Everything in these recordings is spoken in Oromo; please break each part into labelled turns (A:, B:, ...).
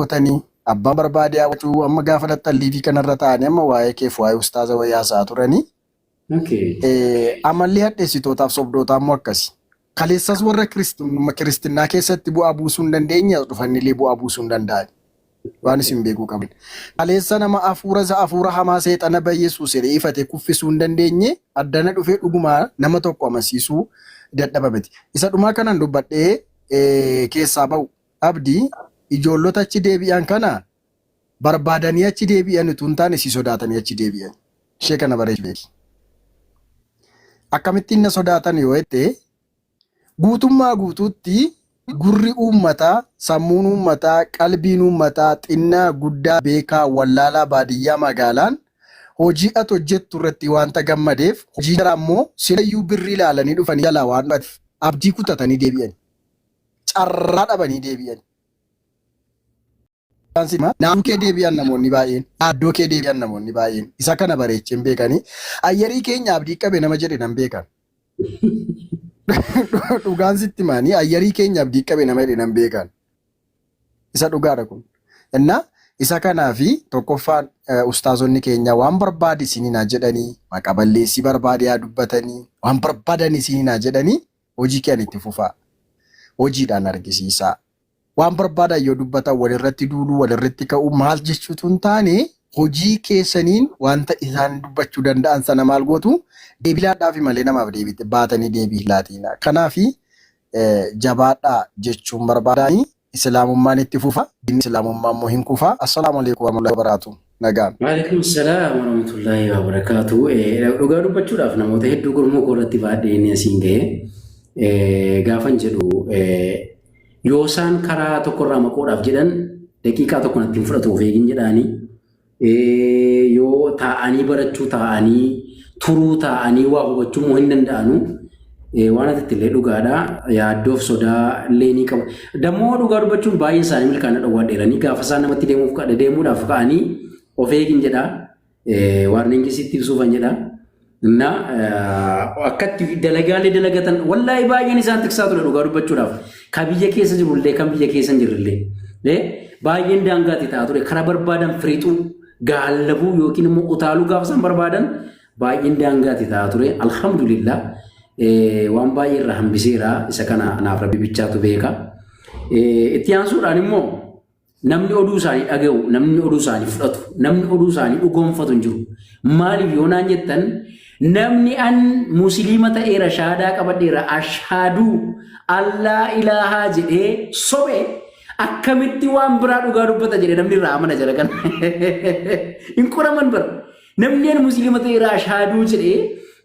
A: daawwatanii abbaan barbaade daawwachuu amma gaafa lattalii fi kanarra ta'anii amma waa'ee keef waa'ee ustaaza wayyaa turanii. Amallee hadheessitootaaf sobdootaa immoo akkasi. Kaleessas warra kiristinnaa keessatti bu'aa buusuu hin dandeenye dhufannillee bu'aa buusuu hin danda'an. Waan isin beekuu qabdan. Kaleessa nama hafuura hamaa seexana Yesuus ifate kuffisuu hin dandeenye addana dhufee dhugumaa nama tokko amansiisuu dadhaba miti. Isa dhumaa kanan dubbadhee keessaa ba'u abdii ijoollota achi deebi'an kana barbaadanii achi deebi'an utuu hin taane si sodaatanii achi deebi'an. Ishee kana bareechu. Akkamittiin na sodaatan yoo jette guutummaa guutuutti gurri uummataa, sammuun uummataa, qalbiin uummataa, xinnaa, guddaa, beekaa, wallaalaa, baadiyyaa, magaalaan hojii ati hojjettu irratti waanta gammadeef hojii jara immoo silayyuu birrii ilaalanii dhufanii jalaa waan dhufaniif abdii kutatanii deebi'an. Carraa dhabanii deebi'an. Naannoo kee deebi'an namoonni baay'een, addoo kee deebi'an namoonni baay'een isa kana bareecheen beekanii ayyarii keenya abdii qabe nama jedhe nan beekan. Dhugaan sitti maanii ayyarii keenya abdii qabe nama jedhe nan beekan. Isa dhugaadha kun. Innaa isa kanaafi tokkoffaan ustaazonni keenya waan barbaade isinii jedhanii maqaa balleessii barbaade yaa dubbatanii waan barbaadan isinii jedhanii hojii keenya itti fufaa. Hojiidhaan argisiisaa. Waan barbaadan yoo dubbatan walirratti duuluu walirratti ka'uu maal jechuutu hin taane hojii keessaniin wanta isaan dubbachuu danda'an sana maal gootu deebilaadhaaf malee namaaf deebite baatanii deebii laatina. Kanaafi jabaadhaa jechuun barbaadanii islaamummaan itti fufa diinni islaamummaa immoo hin kufa. Assalaamu alaykum warahmatullahi wabarakatuh. Nagaan.
B: Waalaikum salaam warahmatullahi wabarakatuh. Dhugaa dubbachuudhaaf namoota hedduu gurmuu koorratti baadhee asiin ga'e gaafan jedhu yoo isaan karaa tokkorraa maquudhaaf jedhan daqiiqaa tokko natti hin fudhatu of eegin jedhaanii yoo taa'anii barachuu taa'anii turuu taa'anii waa hubachuu hin danda'anu waan ati illee dhugaadha yaaddoof sodaa illee ni qabu. Dammoo dhugaa dubbachuun baay'een isaanii milkaana dhowwaadheeranii gaafa isaan namatti deemuudhaaf ka'anii of eegin jedha waan ingilisitti ibsuufan jedha. Na akkatti dalagaalee dalagatan wallaahi baay'een isaan tiksaa ture dhugaa dubbachuudhaaf kan biyya keessa jirullee kan biyya keessa hin jirrellee baay'een daangaatti ta'a ture karaa barbaadan firiixuu gaallabuu yookiin immoo utaaluu gaafa isaan barbaadan baay'een daangaatti ta'a ture. Alhamdulillah waan baay'ee irraa hambiseera isa kana naaf rabbi bichaatu beeka. Itti aansuudhaan immoo namni oduu isaanii dhaga'u namni oduu isaanii fudhatu namni oduu isaanii dhugoomfatu hin jiru. Maaliif yoo naan jettan namni an musliima ta'eera shaadaa qabadheera ashhaaduu allaa ilaahaa jedhee sobee akkamitti waan biraa dhugaa dubbata jedhee namni irraa amana jala kan hin qoraman bara namni an musliima ta'eera ashhaaduu jedhee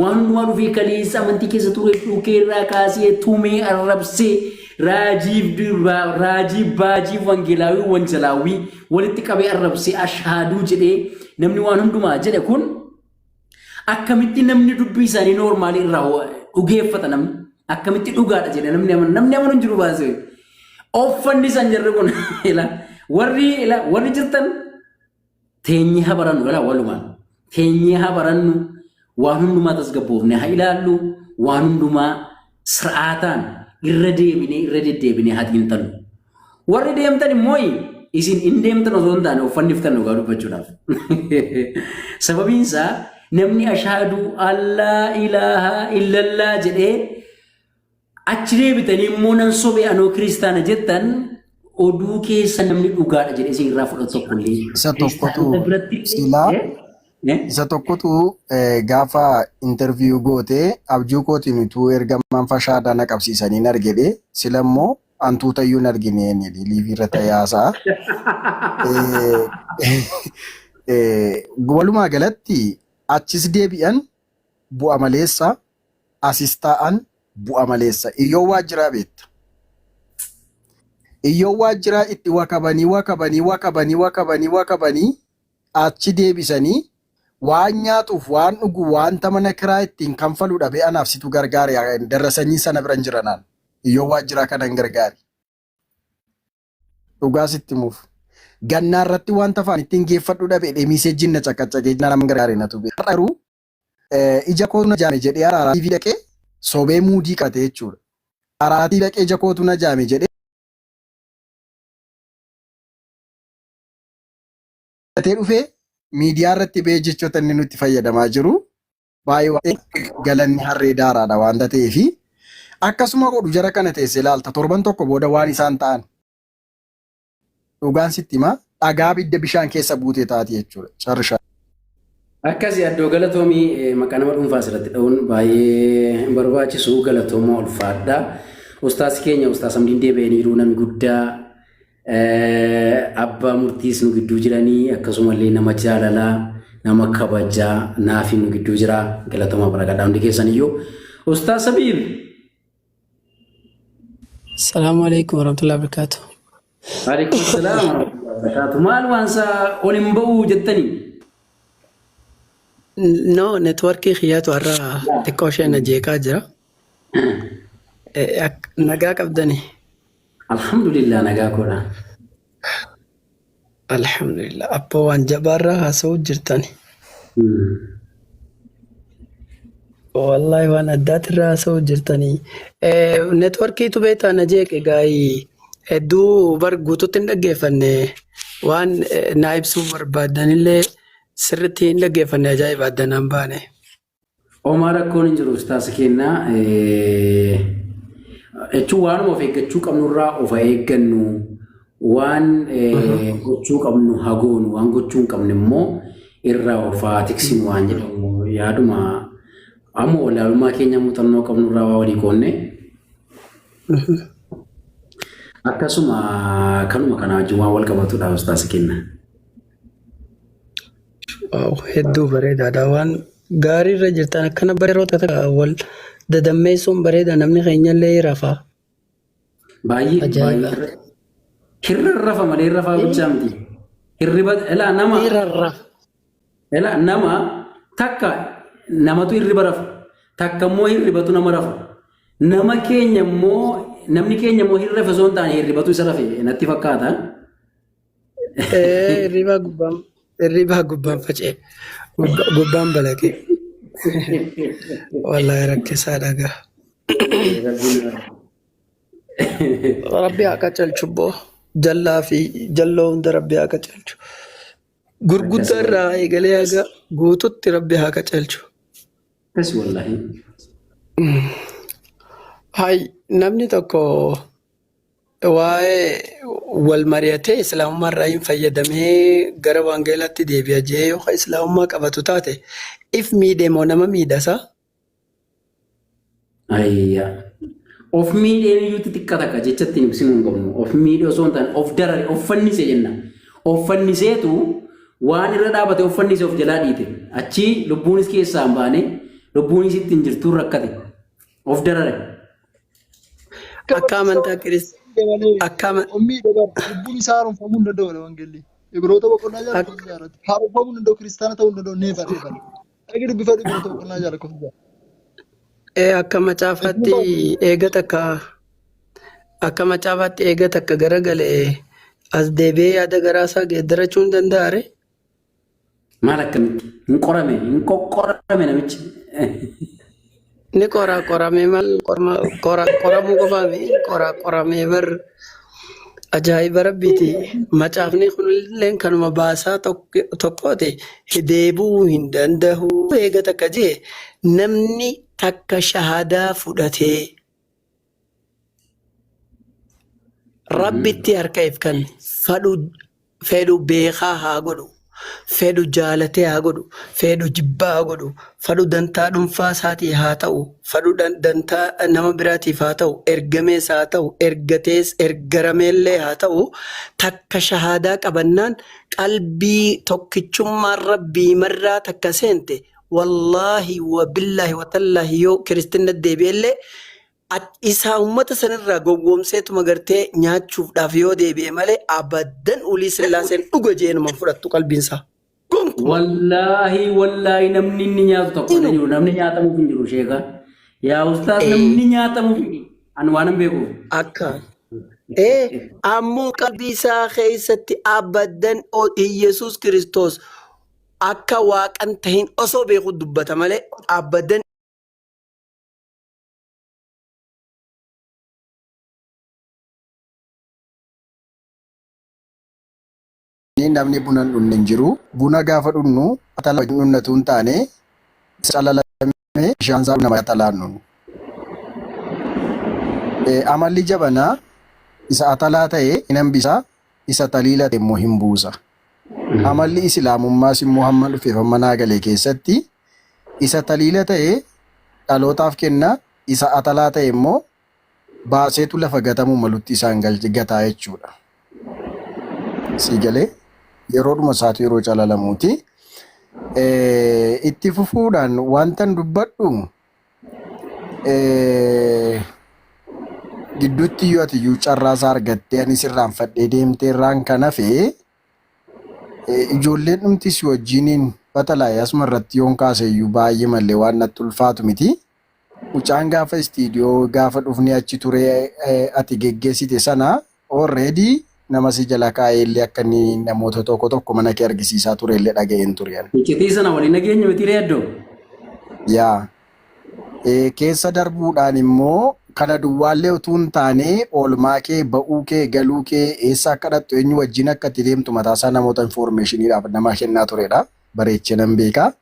B: waan hundumaa dhufee kaleessa amantii keessa ture dhukeerraa kaasee tumee arrabsee raajii baajii wangeelaawii wanjalaawii walitti qabee arrabsee ashhaaduu jedhee namni waan hundumaa jedhe kun akkamitti namni dubbii isaanii noormaalii irraa dhugeeffata namni akkamitti dhugaadha jedhe namni amanu hin jiru baasee offanni isaan jirre kun warri jirtan teenyee haa barannu walumaan teenyee haa barannu waan hundumaa tasgabboofne haa ilaallu waan hundumaa sir'aataan irra deddeebinee haa xiinxallu. Warri deemtan immoo isin hin deemtan osoo hin taane uffanniftan dhugaa dubbachuudhaaf. Sababiin isaa namni ashhaaduu allaa ilaahaa illallaa jedhee achi deebitanii immoo nan sobee anoo kiristaana jettan oduu keessa namni dhugaadha jedhee isin irraa fudhatu tokkollee.
A: Isa tokkotu gaafa interviyuu gootee abjuu kootiin utuu ergamaan fashaadhaa na qabsiisanii argedhe silammoo antuutayyuu hin argine liivii irra tayyaasaa. Walumaa galatti achis deebi'an bu'a maleessa asis taa'an bu'a maleessa iyyoo waajjiraa beekta. Iyyoo waajjiraa itti wakabanii achi deebisanii waan nyaatuuf waan dhugu wanta mana kiraa ittiin kanfaluu dhabe anaaf situ gargaare darasanii sana biran jiranaan iyyoo waajjiraa kanan gargaari. Dhugaa sitti muuf. Gannaa irratti wanta afaan ittiin geeffadhu dhabe dheemisee jinna caccacaqee nama gargaare natu beeku. Har'aruu ija kootu na jaame jedhee araatii dhaqee sobee muudii qate jechuudha. Araatii dhaqee ija kootu na jaame jedhee dhufee miidiyaa irratti ba'ee jechoota inni nutti fayyadamaa jiru baay'ee galanni harree daaraadha waanta ta'eef akkasuma godhu jara kana teessee ilaalta torban tokko booda waan isaan ta'an dhugaan sitti himaa dhagaa bidda bishaan keessa buutee taati jechuudha. Carrishaa.
B: Akkasii addoo galatoomii maqaa nama dhuunfaa asirratti dha'uun baay'ee barbaachisu galatooma ulfaadha. Ustaas keenya Ustaas Hamdiin deebi'aniiru namni guddaa abbaa murtiis nu gidduu jiranii akkasumallee nama jaalalaa nama kabajaa naafi nu gidduu jira galatooma barakaadha hundi keessaniyyuu. Ustaas Habiib.
C: Assalamu alaikum warahmatullahi wabarakatuh.
B: Waalaikum salaam warahmatullahi wabarakatuh. Maal waansa ol hin ba'u jettanii?
C: No, networkii xiyyaatu har'a xiqqoo isheen jeeqaa jira. Nagaa qabdani.
B: Alhamdulillah nagaa koodha.
C: Alhamdulillah. Appoo waan jabaarraa haasa'uu jirtani. Wallahi waan addaatirraa haasa'uu jirtani. Networkiitu beektaa na jeeqe gaayii hedduu bar guutuutti hin dhaggeeffanne waan naa ibsuu barbaadanillee sirriitti hin dhaggeeffanne ajaa'iba addanaan baane.
B: Omaa rakkoon hin jiru ustaas kennaa. Jechuun waanuma of eeggachuu qabnurraa of eeggannu waan gochuu qabnu hagoonu waan gochuu hin qabne immoo irraa of tiksinu waan jedhamu yaaduma ammoo walaalummaa keenya muuxannoo qabnurraa waa walii qoonne. Akkasuma kanuma kana wajjin waan wal qabatudha ustaas kennaa.
C: Hedduu bareedaadha waan gaariirra jirtan akkana bareeroota wal dadammeessuun bareeda namni keenyallee rafaa.
B: Baay'ee hirra rafa malee rafaa gochaa miti. Hirriba ilaa nama takka namatu hirriba rafa takka immoo hirribatu nama rafa. Namni keenya immoo hirriba osoo hin taane hirribatu isa rafe natti fakkaata.
C: Hirribaa gubbaan faca'e gubbaan balaqe. Wallahi rakkisaa dhagaa. Rabbi haa qaceelchu boo jallaa fi jalloo hunda rabbi haa qaceelchu. Gurguddaa irraa eegalee haga guututti rabbi haa qaceelchu.
B: Kas wallahi.
C: Hai namni tokko waa'ee wal mari'atee islaamummaa irraa hin fayyadamee gara wangeelaatti deebi'a jee yookaan islaamummaa qabatu taate if miidhee moo nama miidhasaa?
B: Ayyaa. Of miidheen iyyuu xixiqqaa takka jechatti hin ibsinu hin qabnu. Of miidhee osoo hin taane of darare of fannisee jenna. Of fanniseetu waan irra dhaabate of fannise of jalaa dhiite. Achii lubbuunis keessaa hin baane lubbuunis ittiin jirtuun rakkate. Of darare.
C: Akka amantaa kiristaanaa.
D: Ummii lubbuun isaa haaromfamuu hin danda'u wangeelli. Ibroota boqonnaa jaallatanii haaromfamuu hin danda'u kiristaana ta'uu hin danda'u neefa. Dhagi dubbifa ibroota boqonnaa jaallatanii.
C: Akka macaafaatti eega takka garagalee as deebi'ee yaada garaasaa geeddarachuu hin danda'are.
B: Maal akkamitti? Hin qoqqorame namichi.
C: Ni qoramee maal qoramuu qofaami qoramee bar ajaa'iba rabbiiti. Macaafni kunillee kanuma baasaa tokkoote deebuu hin danda'u. Eega takka jee namni takka shahadaa fudhatee rabbitti harkaa'eef kan fedhu beekaa haa godhu. Fedhu jaalatee haa godhu, fedhu jibbaa haa godhu, fedhu dantaa dhuunfaa isaatii haa ta'u, fedhu dantaa nama biraatiif haa ta'u, ergamees haa ta'u, ergatees ergarameellee haa ta'u, takka shahadaa qabannaan qalbii tokkichummaan rabbii marraa takka seente wallaahi wabillaahi watallaahi yoo kiristina deebi'ellee isaa uummata sanirraa gowwoomseetuma gartee nyaachuudhaaf yoo deebi'e malee abaddan ulii sillaaseen dhuga jeenuma fudhattu qalbiinsaa.
B: Wallaahi namni inni nyaatu tokko hin jiru. Namni nyaatamuuf hin jiru sheekaa. Yaa ustaas namni nyaatamuuf hin jiru. Ani waan hin beeku.
C: Akka. Ammoo qalbii isaa keessatti abaddan Iyesuus Kiristoos akka waaqan tahin osoo beeku dubbata malee abaddan
A: namni buna hin dhunne hin jiru. Buna gaafa dhunnu atalaa dhunnatu hin taane calalamee bishaan isaa nama atalaan dhunnu. Amalli jabanaa isa atalaa ta'e hin hambisa, isa taliila ta'e immoo hin buusa. Amalli islaamummaas immoo hamma dhufeef hamma naa galee keessatti isa taliila ta'e dhalootaaf kenna, isa atalaa ta'e immoo baaseetu lafa gatamuu malutti isaan gataa jechuudha. Si galee yeroodhuma isaatu yeroo calalamuuti. Itti fufuudhaan wantan dubbadhu gidduutti yoo ati iyyuu carraasaa argattee ani sirraan fadhee deemtee irraan kan hafe ijoolleen dhumti si wajjiniin batalaa asuma irratti yoon kaase iyyuu baay'ee mallee waan natti ulfaatu miti. Mucaan gaafa istiidiyoo gaafa dhufni achi ture ati geggeessite sana already nama si jala kaa'ee illee akka inni namoota tokko mana kee argisiisaa ture illee dhaga'een ture.
B: Iccitii sana waliin nageenya miti reeddoo.
A: Yaa keessa darbuudhaan immoo kana duwwaallee utuu hin taane oolmaa kee ba'uu kee galuu kee eessa akka dhattu eenyu wajjin akka itti deemtu mataasaa namoota infoormeeshiniidhaaf nama kennaa turedha. Bareechee nan beeka.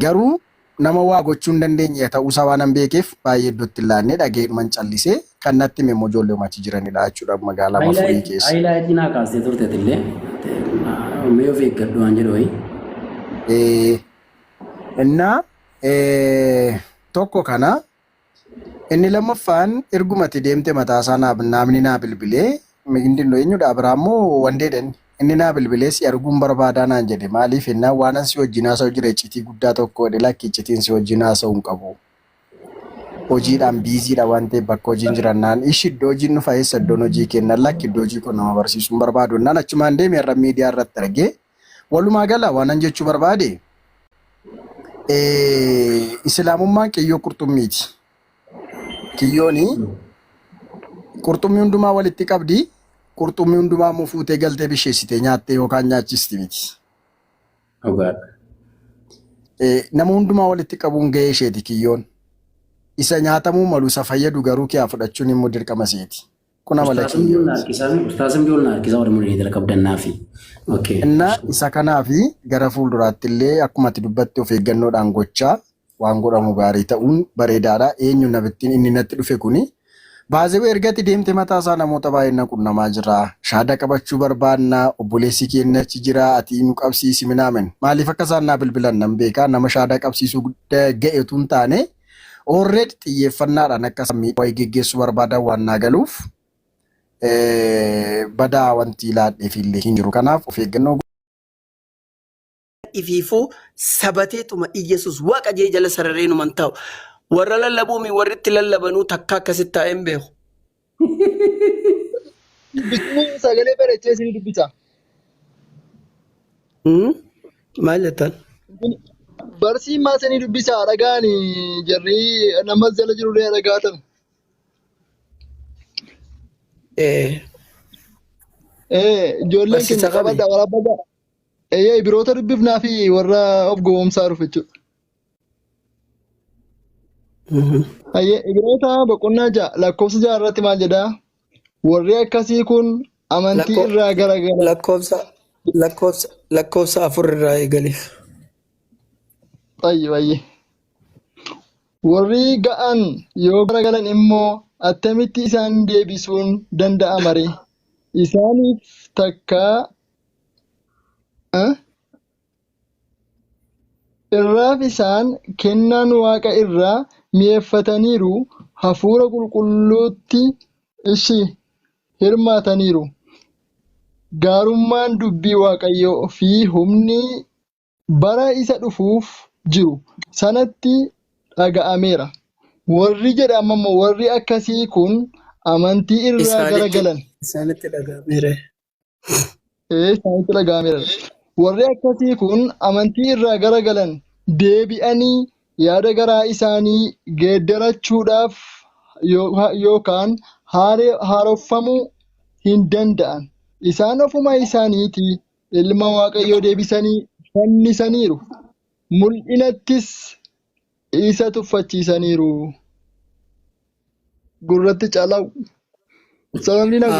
A: Garuu nama waa gochuu hin dandeenye ta'uusaa waan hin beekeef baay'ee iddootti ilaannee dhageedhuman callisee kan natti immoo ijoollee uummachi jiranidha jechuudha magaalaa Mafurii keessa.
B: Haayilaayitii naa kaastee turteetillee mee of eeggadhu waan jedhu wayii. Innaa tokko kana inni lammaffaan ergumatti deemte mataasaa namni naa bilbilee mindinno eenyudha Abiraammoo wandeedhan. Inni naa bilbilee si arguun barbaadaa naan jedhe maaliif ennaa waanan si wajjin haasa'u jira iccitii guddaa tokko jedhe lakki iccitiin si wajjin haasa'u hin qabu. Hojiidhaan biiziidha waan ta'eef bakka hojiin jirannaan ishi iddoo hojiin nu fayyessa iddoon hojii kennan lakki iddoo hojii kun nama barsiisuu hin barbaadu. Innaan achumaan deeme irra miidiyaa irratti argee walumaa gala waanan jechuu barbaade islaamummaan kiyyoo qurxummiiti. Kiyyooni qurxummii hundumaa walitti qabdi. Qurxummii hundumaa immoo fuutee galtee bisheessitee nyaattee yookaan nyaachisti miti. Nama hundumaa walitti qabuun gahee isheeti kiyyoon. Isa nyaatamuu malu isa fayyadu garuu kee fudhachuun immoo dirqama seeti. Kuna mala kiyyoon. Ustaasim biyoon harkisaa warra mul'inii dala qabdannaafi.
A: Innaa isa kanaafi gara fuulduraatti illee akkuma ati dubbatti of eeggannoodhaan gochaa waan godhamu gaarii ta'uun bareedaadha. Eenyu nabittiin inni natti dhufe kuni. Baazee ergatti deemte mataasaa namoota baay'een qunnamaa jira. Shaada qabachuu barbaanna. Obboleessi keenya achi jira. Ati nu qabsiisi minaamen. Maaliif akka isaan naa bilbilan nan beekaa. Nama shaada qabsiisuu ga'e utuu hin taane already xiyyeeffannaadhaan akka sammii wayii geggeessuu barbaadan waan naa galuuf badaa wanti ilaadheef illee hin jiru. Kanaaf of eeggannoo
C: ifiifuu sabateetuma Iyesuus waaqa jee jala sarareenuman ta'u. Warra lallabuumi warri itti lallabanuu takka akkasitti taa'een beeku.
D: Dubbisni sagalee bareechee isin dubbisa.
C: Maal jettan?
D: Barsiin maasanii dubbisa dhagaan jarri namas jala jirullee dhagaatan. Ijoolleen keenya qabadha waraabadha. Biroota dubbifnaa fi warra of gowwoomsaa dhufu jechuudha. Biroota boqonnaa lakkoofsa 6 irratti maal jedhaa? Warri akkasii kun amantii irraa garagala.
C: Lakkoofsa 4 irraa eegale.
D: Baay'ee. Warri ga'an yoo garagalan immoo attamitti isaan deebisuun danda'ama ree? Isaaniif takka irraaf isaan kennaan waaqa irraa mi'eeffataniiru, hafuura qulqulluutti hirmaataniiru. Gaarummaan dubbii waaqayyoo fi humni bara isa dhufuuf jiru sanatti dhaga'ameera. Warri jedhama immoo warri akkasii kun amantii irraa garagalan.
C: Isaanitti dhaga'ameera.
D: Isaanitti dhaga'ameera. Warri akkasii kun amantii irraa garagalan deebi'anii yaada garaa isaanii geeddarachuudhaaf yookaan haaromfamuu hin danda'an. Isaan ofuma isaaniitii ilma waaqayyoo deebisanii fannisaniiru. Mul'inattis isa tuffachiisaniiru. Gurratti calaa'u. Sababni nama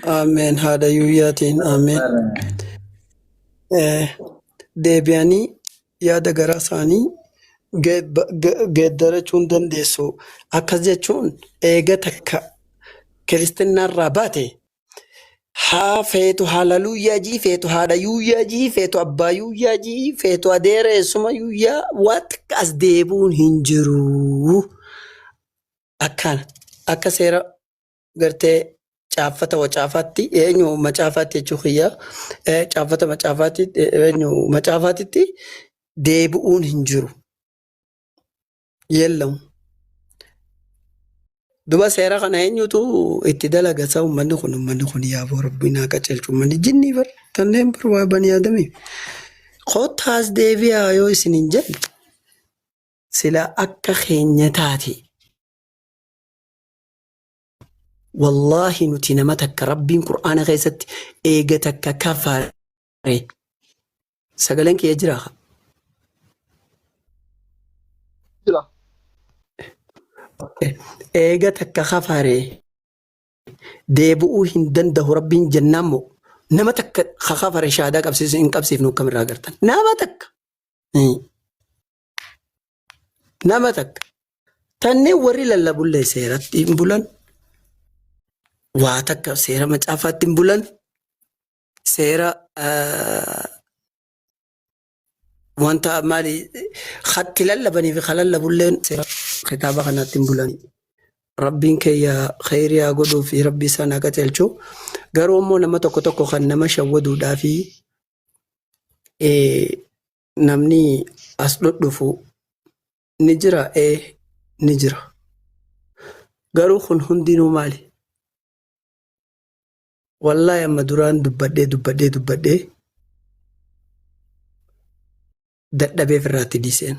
C: Ameen. Haadha yuuyyaatiin. Ameen. Deebi'anii yaada garaa isaanii geeddarachuun dandeessu. Akkas jechuun eega takka kiristaanarraa baate haa feetu halaluuyyaa jii feetu haadha yuuyyaa jii feetu abbaa yuuyyaa jii feetu adeera eessuma yuuyyaa waan takka as deebuun hin jiru. Akkana akka seera gartee caaffata wacaafaatti eenyu macaafaatti jechuu kiyyaa caaffata macaafaatti eenyu macaafaatitti deebi'uun hin jiru. Yellamu. Duba seera kana eenyutu itti dalagasa uummanni kun yaaboo rabbii naa qaceelchu uummanni jinnii bar kanneen bar waa banii yaadame. Qottaas deebi'aa yoo isin hin jenne sila akka keenya taate. Wallaahi nuti nama takka rabbiin Qur'aana keessatti eega takka kafare. Sagaleen kiyya jiraa?
D: Jira.
C: Eega takka kafare deebi'uu hin danda'u rabbiin jennaan moo nama takka kafare shaadaa qabsiisu hin qabsiifnu kamirraa agartan. Nama takka tanneen warri lallabullee seeratti hin bulan. Waa takka seera macaafaatti hin bulan. Seera wanta maali khatti lallabanii fi kalallabulleen seera kitaaba kanaatti hin bulani. Rabbiin keeyyaa khayriyaa godhuu fi rabbi isaan haa qaceelchu. Garuu immoo nama tokko kan nama shawwaduudhaa fi namni as dhufu ni jira ni jira. Garuu kun hundinuu maali? Wallahi amma duraan dubbadhee dadhabee firraatti dhiiseen.